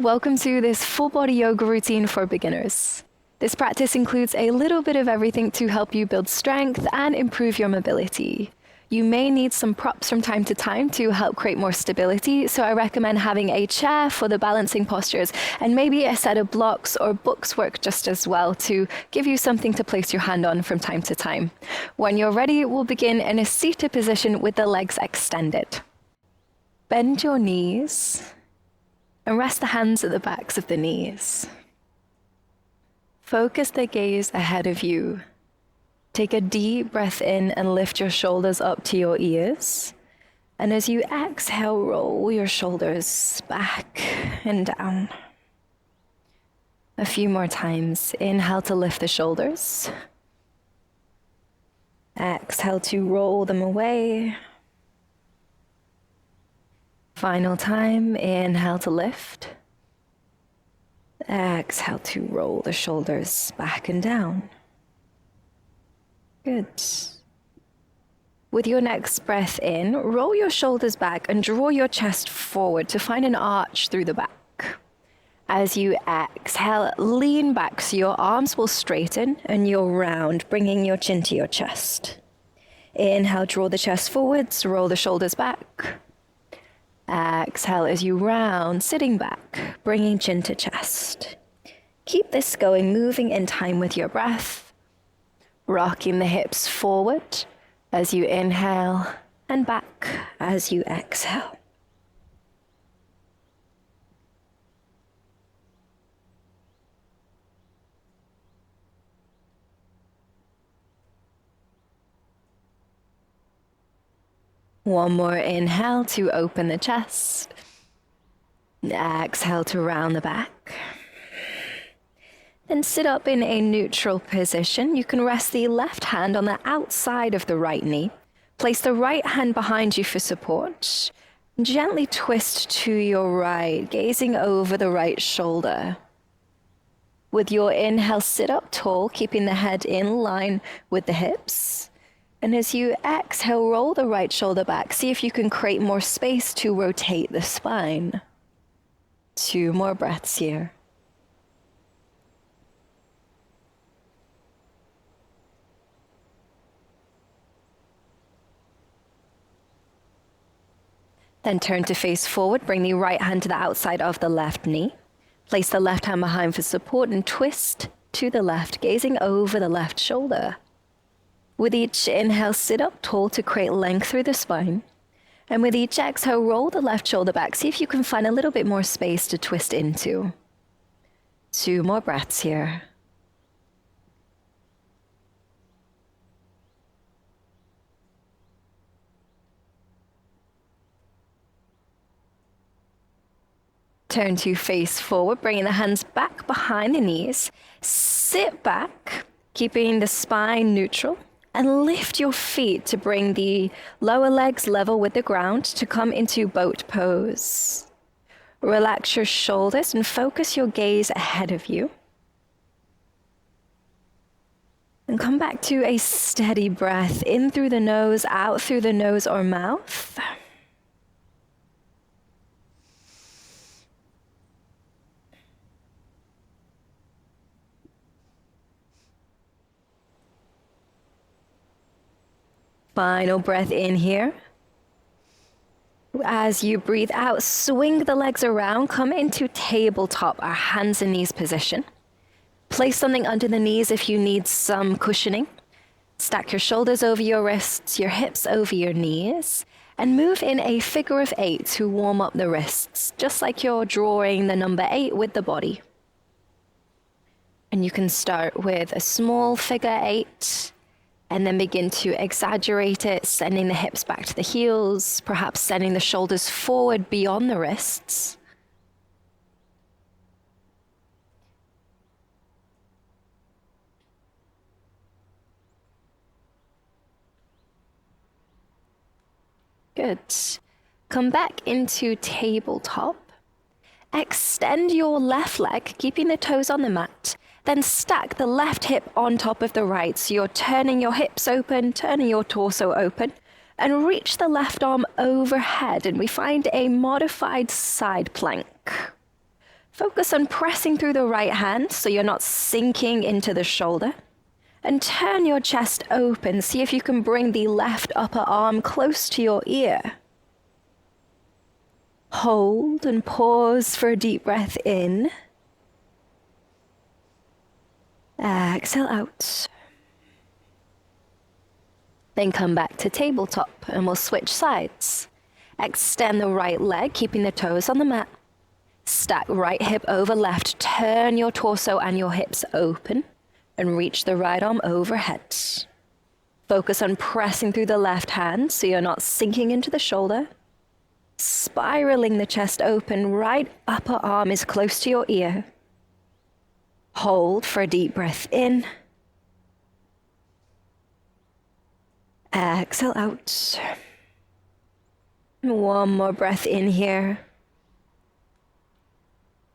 Welcome to this full body yoga routine for beginners. This practice includes a little bit of everything to help you build strength and improve your mobility. You may need some props from time to time to help create more stability, so I recommend having a chair for the balancing postures and maybe a set of blocks or books work just as well to give you something to place your hand on from time to time. When you're ready, we'll begin in a seated position with the legs extended. Bend your knees and rest the hands at the backs of the knees. Focus the gaze ahead of you. Take a deep breath in and lift your shoulders up to your ears. And as you exhale, roll your shoulders back and down. A few more times. Inhale to lift the shoulders. Exhale to roll them away. Final time, inhale to lift. Exhale to roll the shoulders back and down. Good. With your next breath in, roll your shoulders back and draw your chest forward to find an arch through the back. As you exhale, lean back so your arms will straighten and you'll round, bringing your chin to your chest. Inhale, draw the chest forwards, roll the shoulders back. Exhale as you round, sitting back, bringing chin to chest. Keep this going, moving in time with your breath. Rocking the hips forward as you inhale and back as you exhale. One more inhale to open the chest. Exhale to round the back. Then sit up in a neutral position. You can rest the left hand on the outside of the right knee. Place the right hand behind you for support. Gently twist to your right, gazing over the right shoulder. With your inhale, sit up tall, keeping the head in line with the hips. And as you exhale, roll the right shoulder back. See if you can create more space to rotate the spine. 2 more breaths here. Then turn to face forward. Bring the right hand to the outside of the left knee. Place the left hand behind for support and twist to the left, gazing over the left shoulder. With each inhale, sit up tall to create length through the spine. And with each exhale, roll the left shoulder back. See if you can find a little bit more space to twist into. 2 more breaths here. Turn to face forward, bringing the hands back behind the knees. Sit back, keeping the spine neutral. And lift your feet to bring the lower legs level with the ground to come into boat pose. Relax your shoulders and focus your gaze ahead of you. And come back to a steady breath in through the nose, out through the nose or mouth. Final breath in here. As you breathe out, swing the legs around, come into tabletop, our hands and knees position. Place something under the knees if you need some cushioning. Stack your shoulders over your wrists, your hips over your knees, and move in a figure of 8 to warm up the wrists, just like you're drawing the number 8 with the body. And you can start with a small figure 8, and then begin to exaggerate it, sending the hips back to the heels, perhaps sending the shoulders forward beyond the wrists. Good. Come back into tabletop. Extend your left leg, keeping the toes on the mat. Then stack the left hip on top of the right. So you're turning your hips open, turning your torso open, and reach the left arm overhead. And we find a modified side plank. Focus on pressing through the right hand so you're not sinking into the shoulder. And turn your chest open. See if you can bring the left upper arm close to your ear. Hold and pause for a deep breath in. Exhale out. Then come back to tabletop and we'll switch sides. Extend the right leg, keeping the toes on the mat. Stack right hip over left. Turn your torso and your hips open and reach the right arm overhead. Focus on pressing through the left hand so you're not sinking into the shoulder. Spiraling the chest open, right upper arm is close to your ear. Hold for a deep breath in. Exhale out. One more breath in here.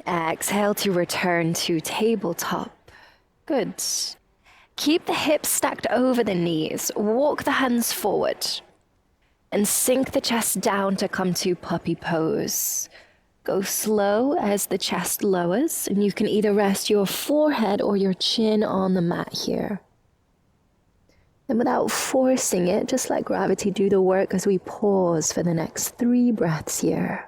Exhale to return to tabletop. Good. Keep the hips stacked over the knees. Walk the hands forward. And sink the chest down to come to puppy pose. Go slow as the chest lowers, and you can either rest your forehead or your chin on the mat here. And without forcing it, just let gravity do the work as we pause for the next 3 breaths here.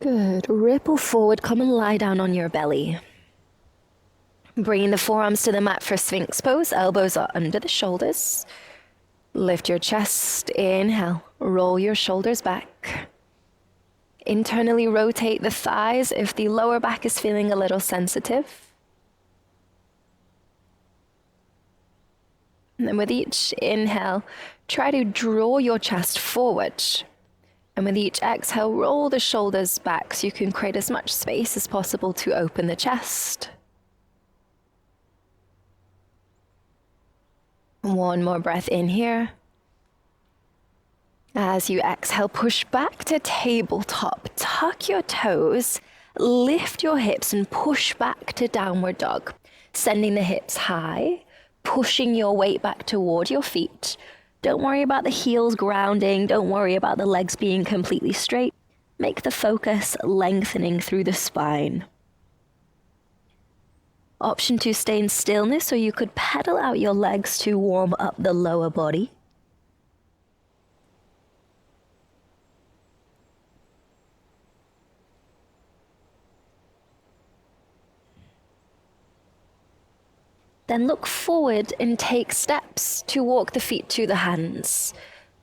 Good. Ripple forward, come and lie down on your belly. Bringing the forearms to the mat for Sphinx pose, elbows are under the shoulders. Lift your chest, inhale, roll your shoulders back. Internally rotate the thighs if the lower back is feeling a little sensitive. And then with each inhale, try to draw your chest forward. And with each exhale, roll the shoulders back so you can create as much space as possible to open the chest. One more breath in here. As you exhale, push back to tabletop. Tuck your toes, lift your hips and push back to downward dog. Sending the hips high, pushing your weight back toward your feet. Don't worry about the heels grounding. Don't worry about the legs being completely straight. Make the focus lengthening through the spine. Option to stay in stillness, or you could pedal out your legs to warm up the lower body. Then look forward and take steps to walk the feet to the hands.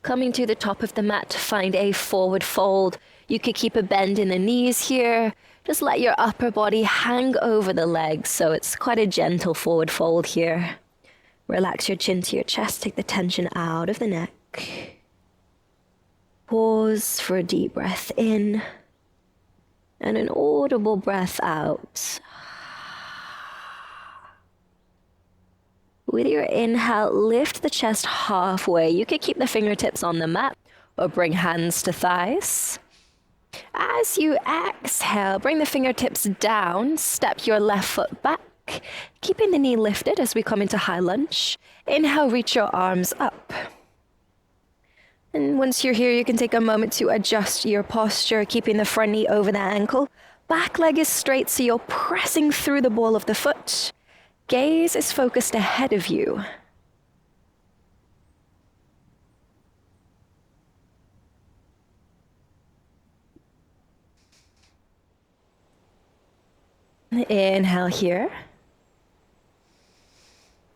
Coming to the top of the mat to find a forward fold. You could keep a bend in the knees here. Just let your upper body hang over the legs, so it's quite a gentle forward fold here. Relax your chin to your chest, take the tension out of the neck. Pause for a deep breath in and an audible breath out. With your inhale, lift the chest halfway. You could keep the fingertips on the mat or bring hands to thighs. As you exhale, bring the fingertips down, step your left foot back, keeping the knee lifted as we come into high lunge. Inhale, reach your arms up. And once you're here, you can take a moment to adjust your posture, keeping the front knee over the ankle. Back leg is straight, so you're pressing through the ball of the foot. Gaze is focused ahead of you. Inhale here.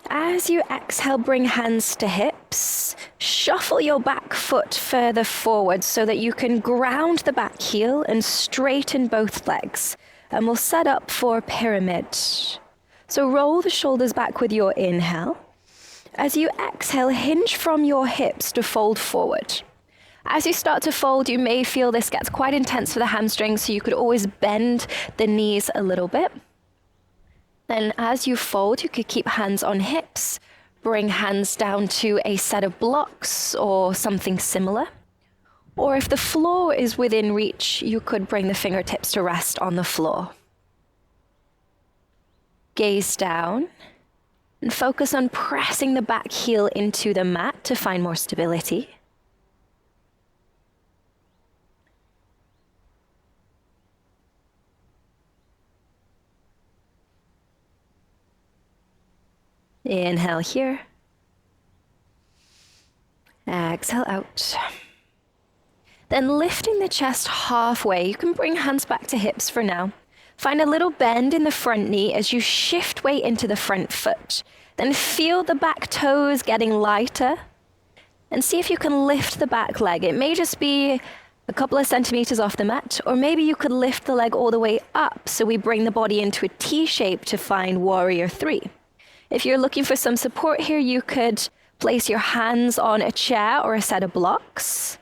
As you exhale, bring hands to hips. Shuffle your back foot further forward so that you can ground the back heel and straighten both legs. And we'll set up for pyramid. So roll the shoulders back with your inhale. As you exhale, hinge from your hips to fold forward. As you start to fold, you may feel this gets quite intense for the hamstrings, so you could always bend the knees a little bit. Then as you fold, you could keep hands on hips, bring hands down to a set of blocks or something similar. Or if the floor is within reach, you could bring the fingertips to rest on the floor. Gaze down, And focus on pressing the back heel into the mat to find more stability. Inhale here. Exhale out. Then lifting the chest halfway, you can bring hands back to hips for now. Find a little bend in the front knee as you shift weight into the front foot. Then feel the back toes getting lighter. And see if you can lift the back leg. It may just be a couple of centimeters off the mat, or maybe you could lift the leg all the way up so we bring the body into a T shape to find Warrior 3. If you're looking for some support here, you could place your hands on a chair or a set of blocks.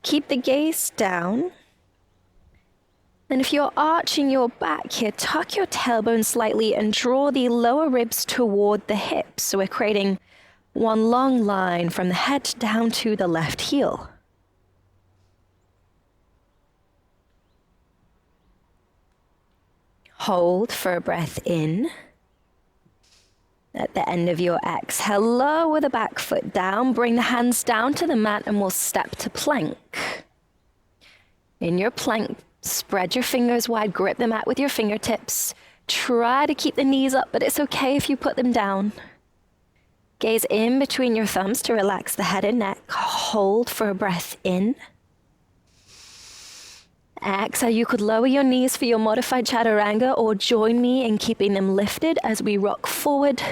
Keep the gaze down. And if you're arching your back here, tuck your tailbone slightly and draw the lower ribs toward the hips. So we're creating one long line from the head down to the left heel. Hold for a breath in. At the end of your exhale, lower the back foot down, bring the hands down to the mat, and we'll step to plank. In your plank, spread your fingers wide, grip the mat with your fingertips. Try to keep the knees up, but it's okay if you put them down. Gaze in between your thumbs to relax the head and neck. Hold for a breath in. Exhale, you could lower your knees for your modified chaturanga or join me in keeping them lifted as we rock forward.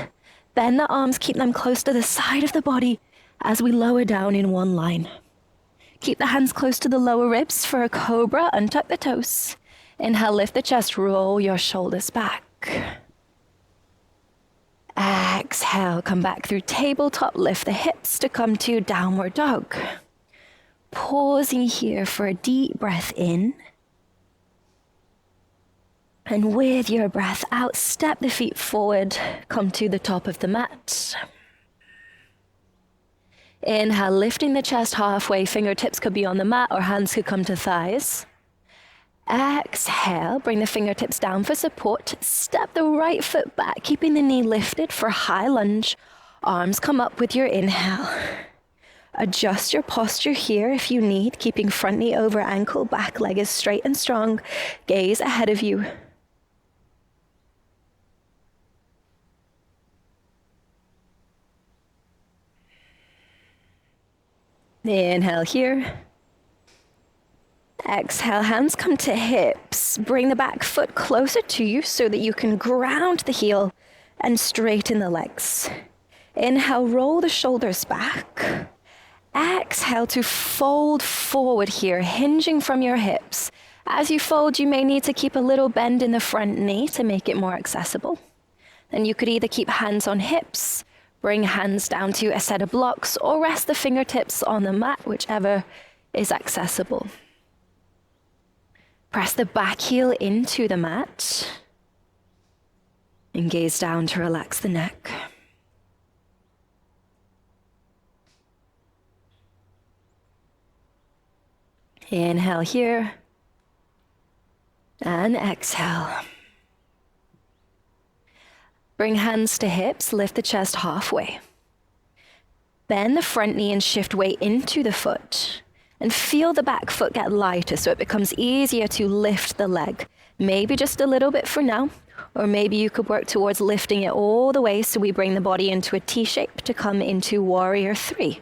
Bend the arms, keep them close to the side of the body as we lower down in one line. Keep the hands close to the lower ribs for a cobra, untuck the toes. Inhale, lift the chest, roll your shoulders back. Exhale, come back through tabletop, lift the hips to come to downward dog. Pausing here for a deep breath in. And with your breath out, step the feet forward, come to the top of the mat. Inhale, lifting the chest halfway, fingertips could be on the mat or hands could come to thighs. Exhale, bring the fingertips down for support. Step the right foot back, keeping the knee lifted for high lunge. Arms come up with your inhale. Adjust your posture here if you need, keeping front knee over ankle, back leg is straight and strong. Gaze ahead of you. Inhale here. Exhale, hands come to hips. Bring the back foot closer to you so that you can ground the heel and straighten the legs. Inhale, roll the shoulders back. Exhale to fold forward here, hinging from your hips. As you fold, you may need to keep a little bend in the front knee to make it more accessible. Then you could either keep hands on hips, bring hands down to a set of blocks, or rest the fingertips on the mat, whichever is accessible. Press the back heel into the mat and gaze down to relax the neck. Inhale here and exhale. Bring hands to hips, lift the chest halfway. Bend the front knee and shift weight into the foot. And feel the back foot get lighter so it becomes easier to lift the leg. Maybe just a little bit for now, or maybe you could work towards lifting it all the way so we bring the body into a T shape to come into Warrior 3.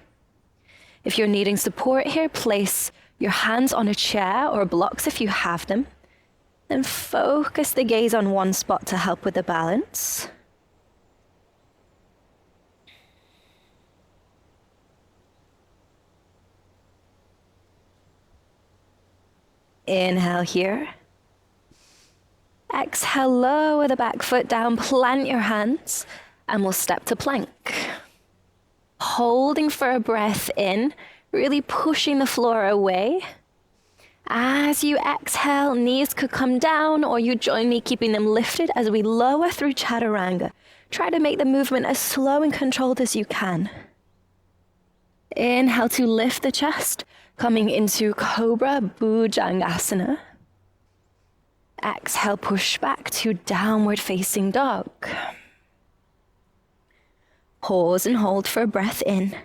If you're needing support here, place your hands on a chair or blocks if you have them. Then focus the gaze on one spot to help with the balance. Inhale here. Exhale, lower the back foot down, plant your hands, and we'll step to plank. Holding for a breath in, really pushing the floor away. As you exhale, knees could come down, or you join me keeping them lifted as we lower through chaturanga. Try to make the movement as slow and controlled as you can. Inhale to lift the chest, coming into Cobra Bhujangasana. Exhale, push back to downward facing dog. Pause and hold for a breath in.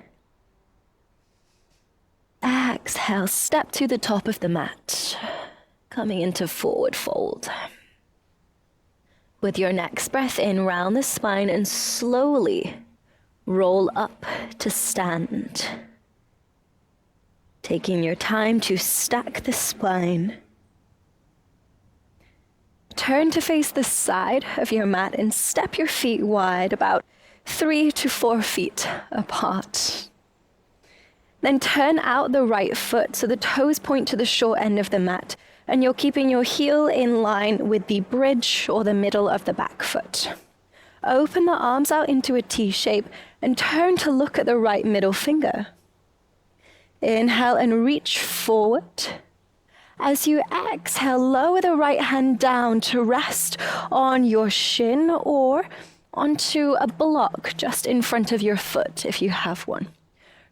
Exhale, step to the top of the mat, coming into forward fold. With your next breath in, round the spine and slowly roll up to stand. Taking your time to stack the spine. Turn to face the side of your mat and step your feet wide, about 3 to 4 feet apart. Then turn out the right foot so the toes point to the short end of the mat, and you're keeping your heel in line with the bridge or the middle of the back foot. Open the arms out into a T shape and turn to look at the right middle finger. Inhale and reach forward. As you exhale, lower the right hand down to rest on your shin or onto a block just in front of your foot if you have one.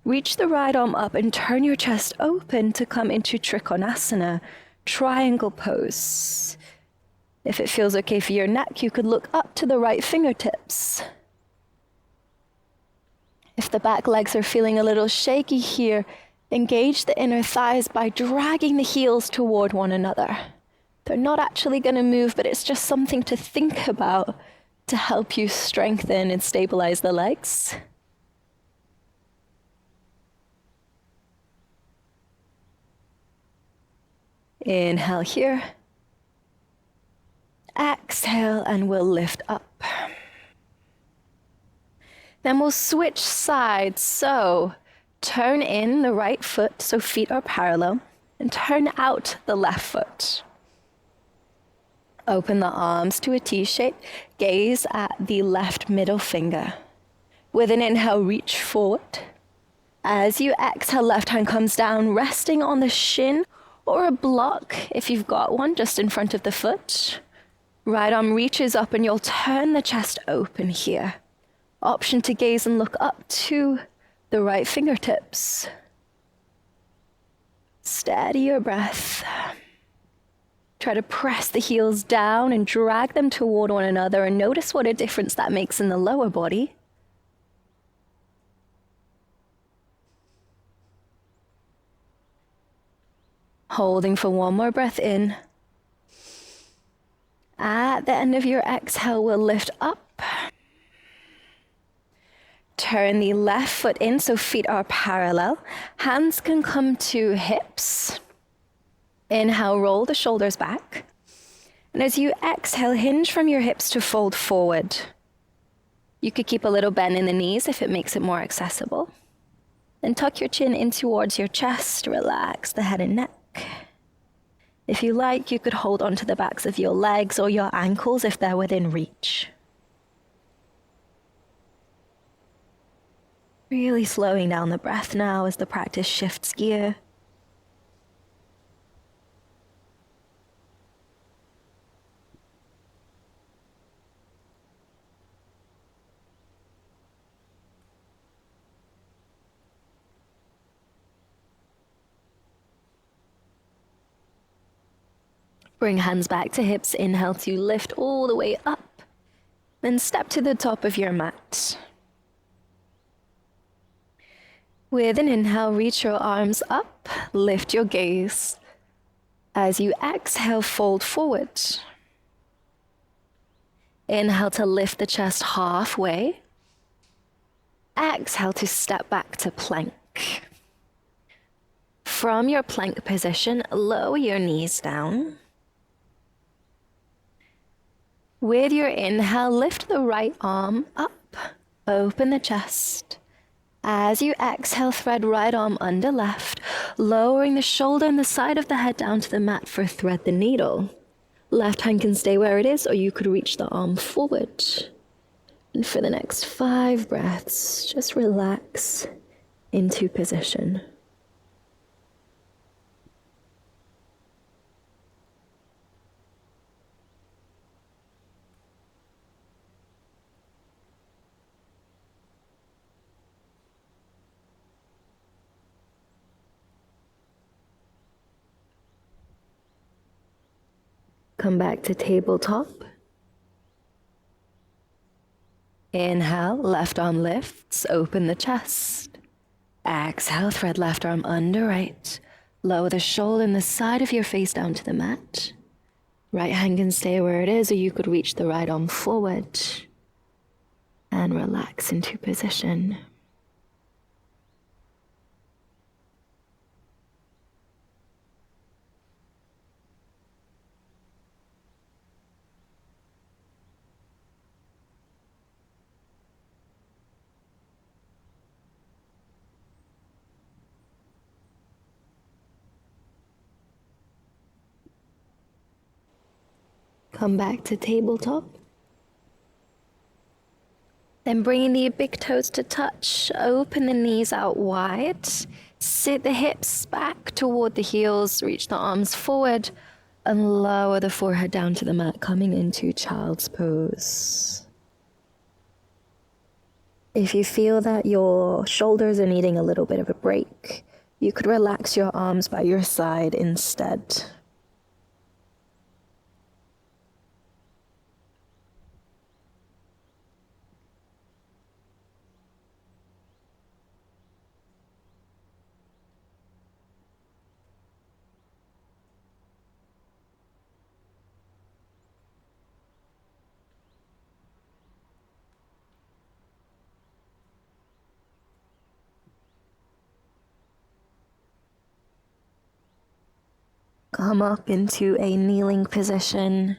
Reach the right arm up and turn your chest open to come into Trikonasana, triangle pose. If it feels okay for your neck, you could look up to the right fingertips. If the back legs are feeling a little shaky here, engage the inner thighs by dragging the heels toward one another. They're not actually going to move, but it's just something to think about to help you strengthen and stabilize the legs. Inhale here. Exhale, and we'll lift up. Then we'll switch sides. So turn in the right foot, so feet are parallel, and turn out the left foot. Open the arms to a T shape. Gaze at the left middle finger. With an inhale, reach forward. As you exhale, left hand comes down, resting on the shin or a block, if you've got one, just in front of the foot. Right arm reaches up and you'll turn the chest open here. Option to gaze and look up to the right fingertips. Steady your breath. Try to press the heels down and drag them toward one another, and notice what a difference that makes in the lower body. Holding for one more breath in. At the end of your exhale, we'll lift up. Turn the left foot in so feet are parallel. Hands can come to hips. Inhale, roll the shoulders back. And as you exhale, hinge from your hips to fold forward. You could keep a little bend in the knees if it makes it more accessible. Then tuck your chin in towards your chest, relax the head and neck. If you like, you could hold onto the backs of your legs or your ankles if they're within reach. Really slowing down the breath now as the practice shifts gear. Bring hands back to hips, inhale to lift all the way up. Then step to the top of your mat. With an inhale, reach your arms up, lift your gaze. As you exhale, fold forward. Inhale to lift the chest halfway. Exhale to step back to plank. From your plank position, lower your knees down. With your inhale, lift the right arm up, open the chest. As you exhale, thread right arm under left, lowering the shoulder and the side of the head down to the mat for thread the needle. Left hand can stay where it is, or you could reach the arm forward. And for the next 5 breaths, just relax into position. Come back to tabletop. Inhale, left arm lifts, open the chest. Exhale, thread left arm under right. Lower the shoulder and the side of your face down to the mat. Right hand can stay where it is, or you could reach the right arm forward and relax into position. Come back to tabletop. Then bringing the big toes to touch, open the knees out wide, sit the hips back toward the heels, reach the arms forward, and lower the forehead down to the mat, coming into child's pose. If you feel that your shoulders are needing a little bit of a break, you could relax your arms by your side instead. Come up into a kneeling position.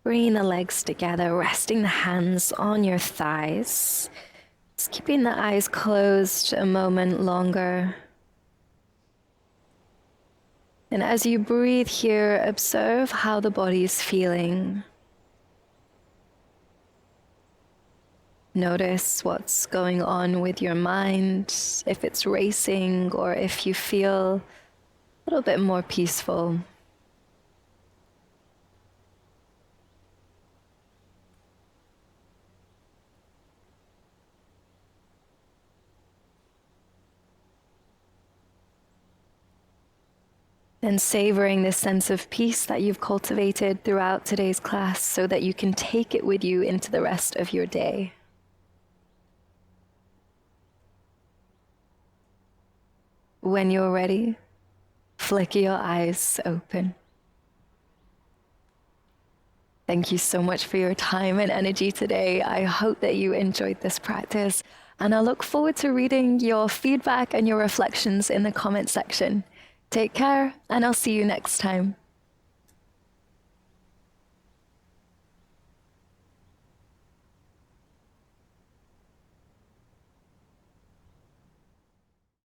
Bring the legs together, resting the hands on your thighs. Just keeping the eyes closed a moment longer. And as you breathe here, observe how the body is feeling. Notice what's going on with your mind, if it's racing or if you feel a little bit more peaceful. And savoring this sense of peace that you've cultivated throughout today's class so that you can take it with you into the rest of your day. When you're ready, flicker your eyes open. Thank you so much for your time and energy today. I hope that you enjoyed this practice, and I look forward to reading your feedback and your reflections in the comment section. Take care, and I'll see you next time.